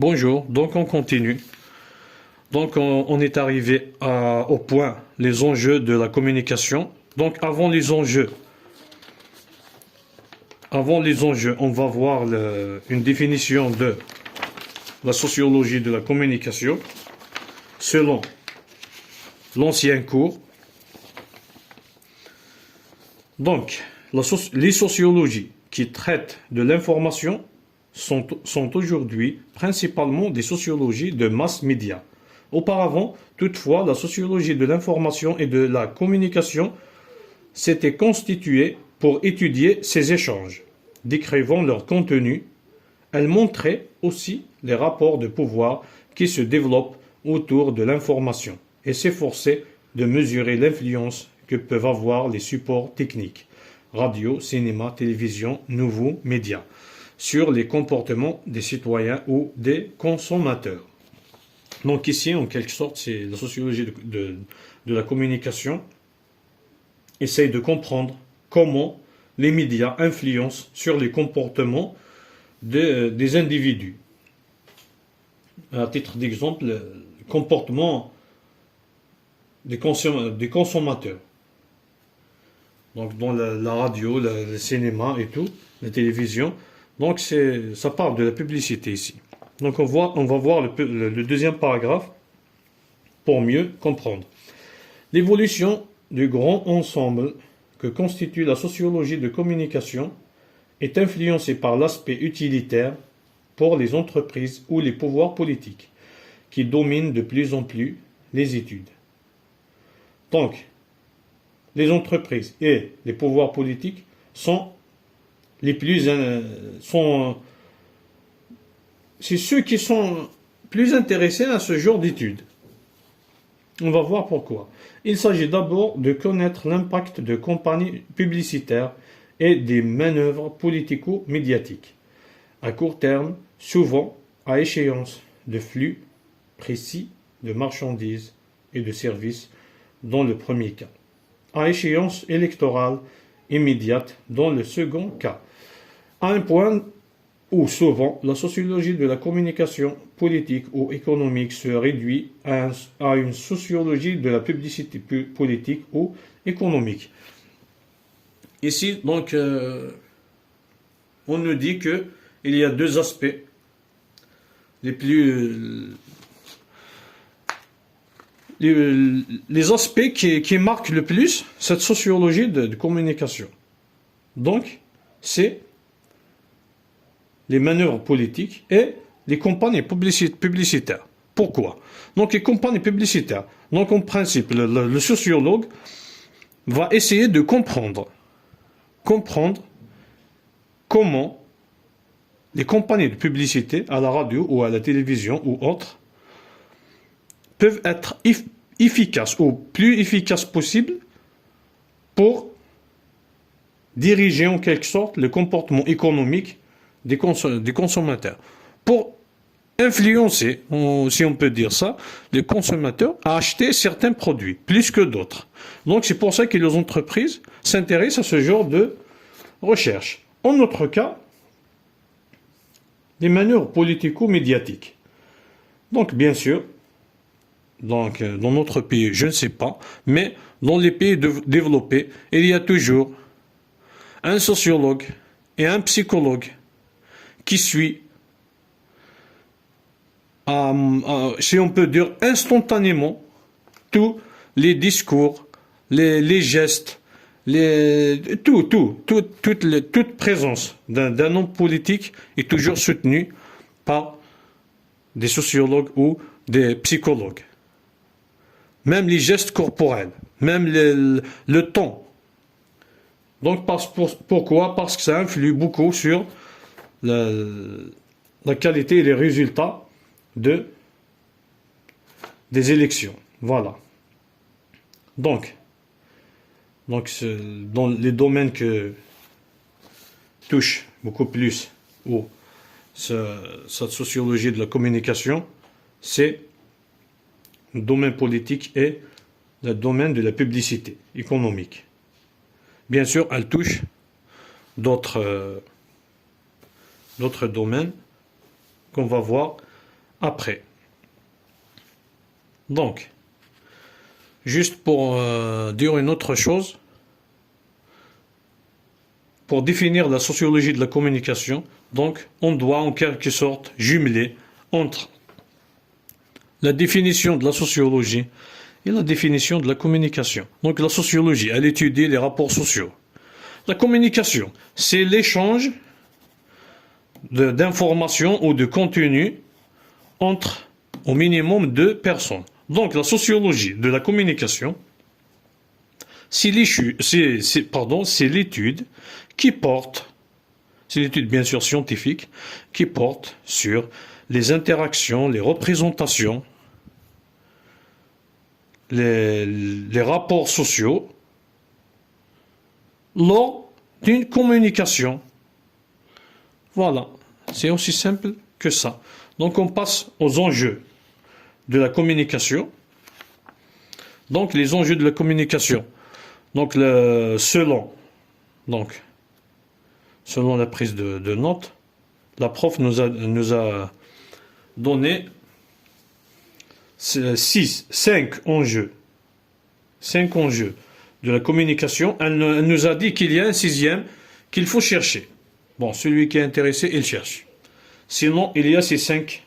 Bonjour, donc on continue. Donc on est arrivé au point, les enjeux de la communication. Donc avant les enjeux, on va voir une définition de la sociologie de la communication selon l'ancien cours. Donc, les sociologies qui traitent de l'information sont aujourd'hui principalement des sociologies de mass média. Auparavant, toutefois, la sociologie de l'information et de la communication s'était constituée pour étudier ces échanges, décrivant leur contenu. Elle montrait aussi les rapports de pouvoir qui se développent autour de l'information et s'efforçait de mesurer l'influence que peuvent avoir les supports techniques, radio, cinéma, télévision, nouveaux médias, sur les comportements des citoyens ou des consommateurs. Donc ici, en quelque sorte, c'est la sociologie de la communication essaye de comprendre comment les médias influencent sur les comportements des individus. À titre d'exemple, le comportement des consommateurs. Donc dans la radio, le cinéma et tout, la télévision. Donc ça parle de la publicité ici. Donc on va voir le deuxième paragraphe pour mieux comprendre. L'évolution du grand ensemble que constitue la sociologie de communication est influencée par l'aspect utilitaire pour les entreprises ou les pouvoirs politiques qui dominent de plus en plus les études. Donc, les entreprises et les pouvoirs politiques sont c'est ceux qui sont plus intéressés à ce genre d'études. On va voir pourquoi. Il s'agit d'abord de connaître l'impact de campagnes publicitaires et des manœuvres politico-médiatiques, à court terme, souvent à échéance de flux précis de marchandises et de services dans le premier cas, à échéance électorale immédiate dans le second cas, à un point où souvent la sociologie de la communication politique ou économique se réduit à une sociologie de la publicité politique ou économique. Ici, donc, on nous dit qu'il y a deux aspects les aspects qui marquent le plus cette sociologie de communication. Donc, c'est les manœuvres politiques et les campagnes publicitaires. Pourquoi? Donc, les campagnes publicitaires. Donc, en principe, le sociologue va essayer de comprendre comment les campagnes de publicité à la radio ou à la télévision ou autres peuvent être efficaces ou plus efficaces possible pour diriger en quelque sorte le comportement économique des consommateurs. Pour influencer, si on peut dire ça, les consommateurs à acheter certains produits, plus que d'autres. Donc c'est pour ça que les entreprises s'intéressent à ce genre de recherche. En notre cas, les manœuvres politico-médiatiques. Donc bien sûr, dans notre pays, je ne sais pas, mais dans les pays développés, il y a toujours un sociologue et un psychologue qui suit, si on peut dire, instantanément tous les discours, les gestes, toute présence d'un homme politique est toujours soutenue par des sociologues ou des psychologues. Même les gestes corporels, même le ton. Donc pourquoi? Parce que ça influe beaucoup sur la qualité et les résultats des élections. Voilà. Donc dans les domaines que touche beaucoup plus cette sociologie de la communication, c'est le domaine politique et le domaine de la publicité économique. Bien sûr, elle touche d'autres domaines qu'on va voir après. Donc, juste pour dire une autre chose, pour définir la sociologie de la communication, donc on doit en quelque sorte jumeler entre la définition de la sociologie et la définition de la communication. Donc la sociologie, elle étudie les rapports sociaux. La communication, c'est l'échange d'informations ou de contenu entre au minimum deux personnes. Donc la sociologie de la communication, c'est l'étude qui porte, c'est l'étude bien sûr scientifique, qui porte sur les interactions, les représentations, les rapports sociaux lors d'une communication. Voilà, c'est aussi simple que ça. Donc on passe aux enjeux de la communication. Donc les enjeux de la communication. Donc selon la prise de notes, la prof nous a donné 5 enjeux. 5 enjeux de la communication. Elle nous a dit qu'il y a un 6e qu'il faut chercher. Bon, celui qui est intéressé, il cherche. Sinon, il y a ces 5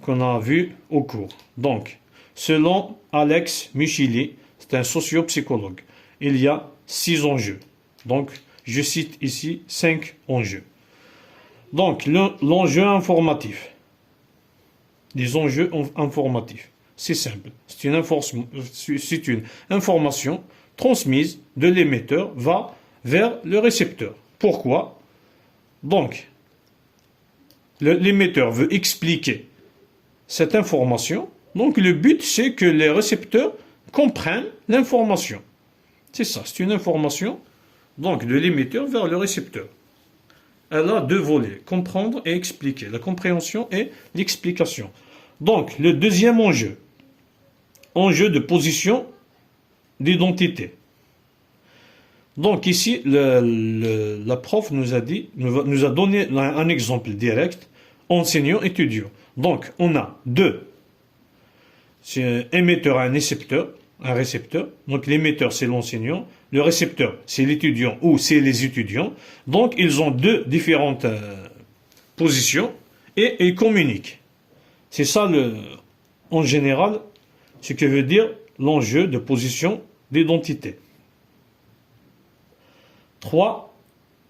qu'on a vus au cours. Donc, selon Alex Micheli, c'est un sociopsychologue, il y a 6 enjeux. Donc, je cite ici 5 enjeux. Donc, l'enjeu informatif. Les enjeux informatifs. C'est simple. C'est une information transmise de l'émetteur vers le récepteur. Pourquoi? Donc, l'émetteur veut expliquer cette information. Donc, le but, c'est que les récepteurs comprennent l'information. C'est ça, c'est une information donc de l'émetteur vers le récepteur. Elle a 2 volets, comprendre et expliquer. La compréhension et l'explication. Donc, le deuxième enjeu de position d'identité. Donc ici, la prof nous a donné un exemple direct, enseignant-étudiant. Donc, on a 2. C'est un émetteur et un récepteur. Donc, l'émetteur, c'est l'enseignant. Le récepteur, c'est l'étudiant ou c'est les étudiants. Donc, ils ont 2 différentes positions et ils communiquent. C'est ça, en général, ce que veut dire l'enjeu de position d'identité. 3.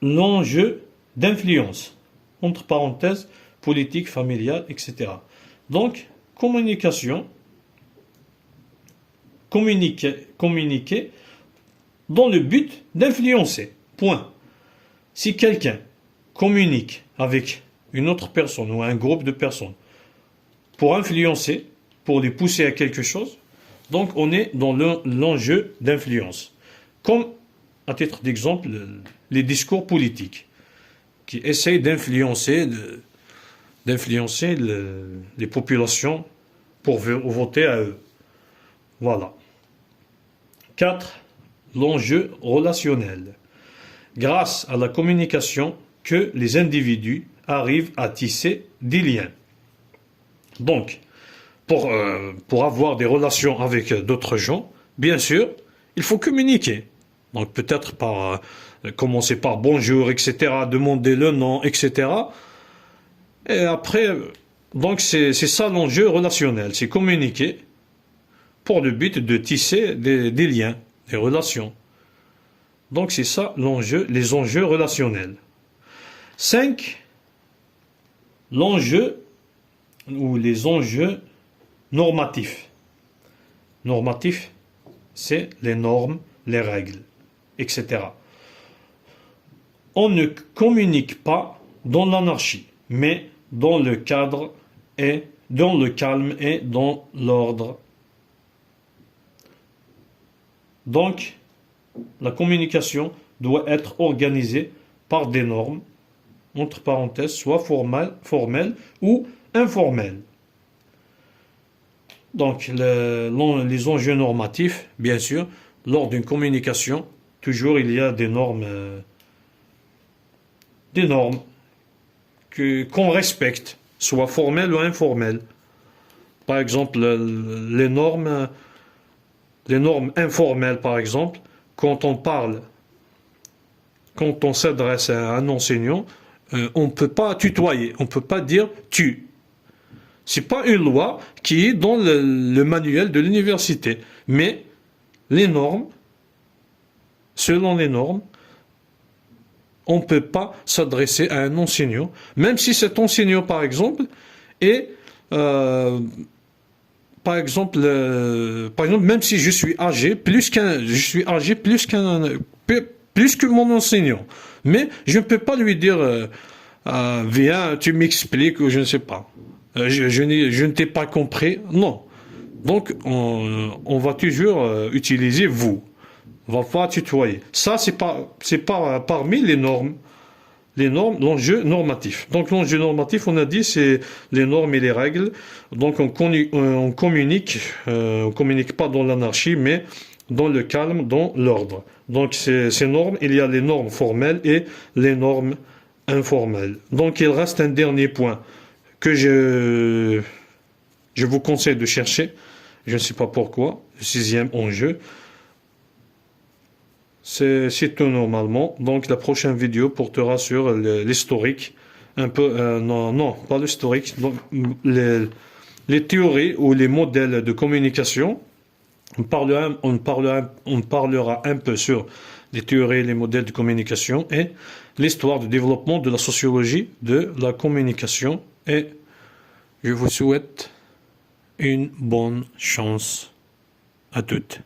L'enjeu d'influence, entre parenthèses, politique, familiale, etc. Donc, communiquer dans le but d'influencer. Point. Si quelqu'un communique avec une autre personne ou un groupe de personnes pour influencer, pour les pousser à quelque chose, donc on est dans l'enjeu d'influence. Comme, à titre d'exemple, les discours politiques qui essayent d'influencer les populations pour voter à eux. Voilà. 4. L'enjeu relationnel. Grâce à la communication que les individus arrivent à tisser des liens. Donc, pour avoir des relations avec d'autres gens, bien sûr, il faut communiquer. Donc peut-être commencer par bonjour, etc., demander le nom, etc. Et après, donc c'est ça l'enjeu relationnel, c'est communiquer pour le but de tisser des liens, des relations. Donc c'est ça les enjeux relationnels. 5. L'enjeu ou les enjeux normatifs. Normatifs, c'est les normes, les règles, etc. On ne communique pas dans l'anarchie, mais dans le cadre et dans le calme et dans l'ordre. Donc, la communication doit être organisée par des normes, entre parenthèses, soit formelles ou informelles. Donc, les enjeux normatifs, bien sûr, lors d'une communication, toujours il y a des normes qu'on respecte. soit formelles ou informelles. Par exemple, les normes informelles, par exemple, quand on s'adresse à un enseignant, on ne peut pas tutoyer, on ne peut pas dire tu. C'est pas une loi qui est dans le manuel de l'université, mais les normes, selon les normes, on ne peut pas s'adresser à un enseignant, même si cet enseignant, par exemple, est même si je suis âgé plus que mon enseignant, mais je ne peux pas lui dire viens, tu m'expliques ou je ne sais pas. Je ne t'ai pas compris. Non. Donc on va toujours utiliser vous. On va pas tutoyer. Ça c'est pas parmi les normes. Les normes, l'enjeu normatif. Donc l'enjeu normatif, on a dit, c'est les normes et les règles. Donc on communique pas dans l'anarchie, mais dans le calme, dans l'ordre. Donc ces normes, il y a les normes formelles et les normes informelles. Donc il reste un dernier point que je vous conseille de chercher. Je ne sais pas pourquoi. Le 6e enjeu. C'est tout normalement. Donc la prochaine vidéo portera sur l'historique, un peu, non, pas l'historique, les théories ou les modèles de communication. On parlera un peu sur les théories et les modèles de communication et l'histoire du développement de la sociologie de la communication. Et je vous souhaite une bonne chance à toutes.